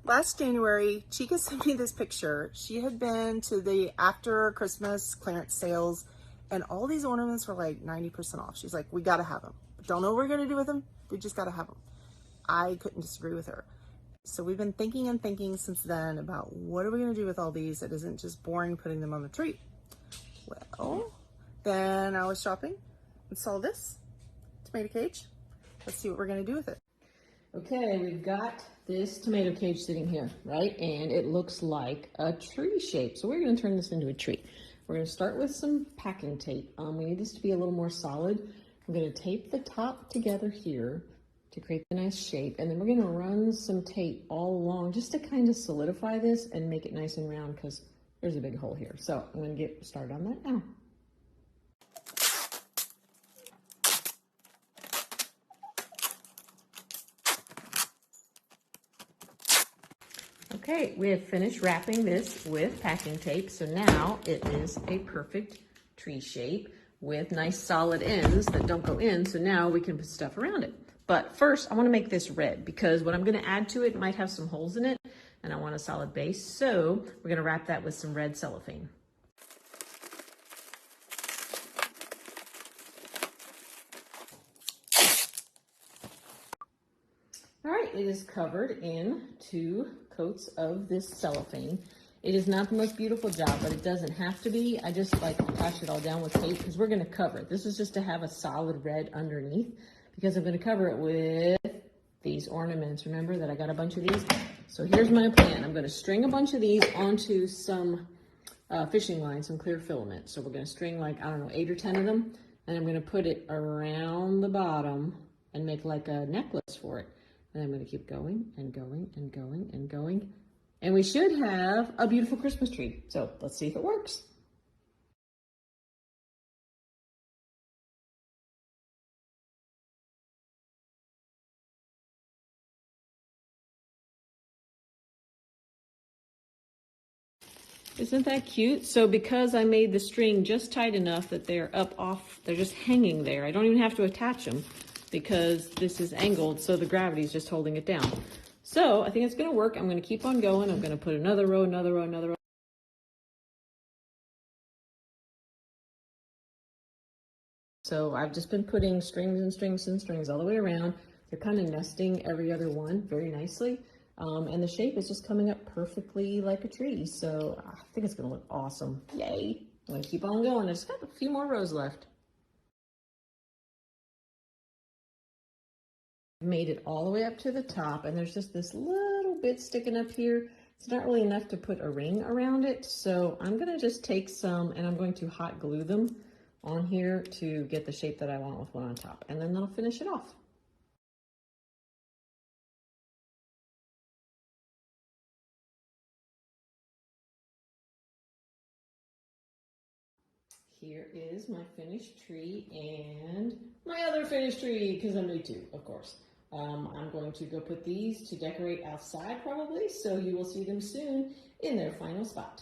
Last January, Chica sent me this picture. She had been to the after Christmas clearance sales and all these ornaments were like 90% off. She's like, we gotta have them. Don't know what we're gonna do with them. We just gotta have them. I couldn't disagree with her. So we've been thinking and thinking since then about what are we gonna do with all these that isn't just boring putting them on the tree. Well, then I was shopping and saw this tomato cage. Let's see what we're gonna do with it. Okay, we've got this tomato cage sitting here, right? And it looks like a tree shape. So we're gonna turn this into a tree. We're gonna start with some packing tape. We need this to be a little more solid. I'm gonna tape the top together here to create the nice shape. And then we're gonna run some tape all along just to kind of solidify this and make it nice and round because there's a big hole here. So I'm gonna get started on that now. Okay, we have finished wrapping this with packing tape, so now it is a perfect tree shape with nice solid ends that don't go in, so now we can put stuff around it. But first, I want to make this red because what I'm going to add to it might have some holes in it, and I want a solid base, so we're going to wrap that with some red cellophane. All right, it is covered in 2 coats of this cellophane. It is not the most beautiful job, but it doesn't have to be. I just like attach it all down with tape because we're gonna cover it. This is just to have a solid red underneath because I'm gonna cover it with these ornaments. Remember that I got a bunch of these? So here's my plan. I'm gonna string a bunch of these onto some fishing line, some clear filament. So we're gonna string like, I don't know, 8 or 10 of them, and I'm gonna put it around the bottom and make like a necklace for it. And I'm going to keep going and going and going and going. And we should have a beautiful Christmas tree. So let's see if it works. Isn't that cute? So because I made the string just tight enough that they're they're just hanging there. I don't even have to attach them because this is angled, so the gravity is just holding it down. So I think it's gonna work. I'm gonna keep on going. I'm gonna put another row, another row, another row. So I've just been putting strings and strings and strings all the way around. They're kind of nesting every other one very nicely. And the shape is just coming up perfectly like a tree. So I think it's gonna look awesome. Yay. I'm gonna keep on going. I just got a few more rows left. Made it all the way up to the top and there's just this little bit sticking up here. It's not really enough to put a ring around it. So I'm gonna just take some and I'm going to hot glue them on here to get the shape that I want with one on top. And then that'll finish it off. Here is my finished tree and my other finished tree, because I made 2, of course. I'm going to go put these to decorate outside probably, so you will see them soon in their final spot.